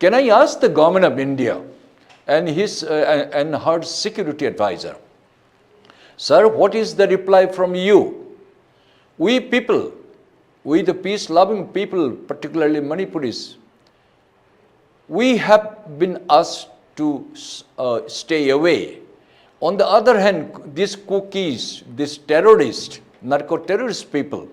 Can I ask the government of India and and her security advisor, sir, what is the reply from you? We people, we the peace-loving people, particularly Manipuris, we have been asked to stay away. On the other hand, these cookies, these terrorists, narco-terrorist people,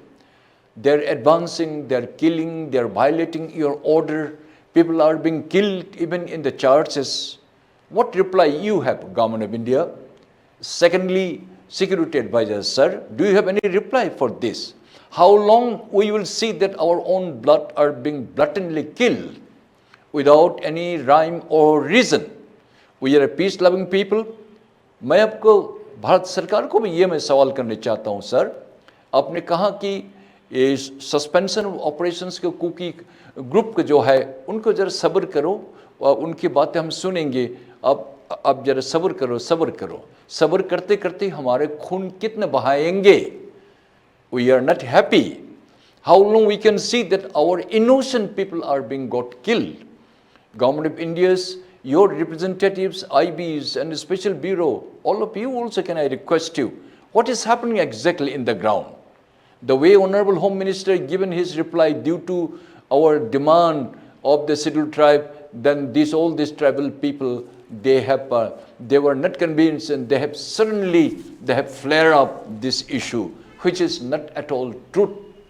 they're advancing, they're killing, they're violating your order. People are being killed even in the churches. What reply you have, Government of India? Secondly, security advisor, sir, do you have any reply for this? How long we will see that our own blood are being blatantly killed without any rhyme or reason? We are a peace-loving people. मैं आपको भारत सरकार को भी ये मैं सवाल करने चाहता हूँ सर, आपने कहा कि ये सस्पेंशन ऑपरेशंस के कुकी ग्रुप के जो है उनको जरा सब्र करो और उनकी बातें हम सुनेंगे. अब जरा सब्र करो. सब्र करते करते हमारे खून कितने बहाएंगे? We are not happy. How long we can see that our innocent people are being got killed? Government of India's, your representatives, IBs and Special Bureau, all of you also, can I request you, what is happening exactly in the ground? The way Honorable Home Minister given his reply due to our demand of the scheduled tribe, then all these tribal people, they were not convinced, and they have flared up this issue, which is not at all true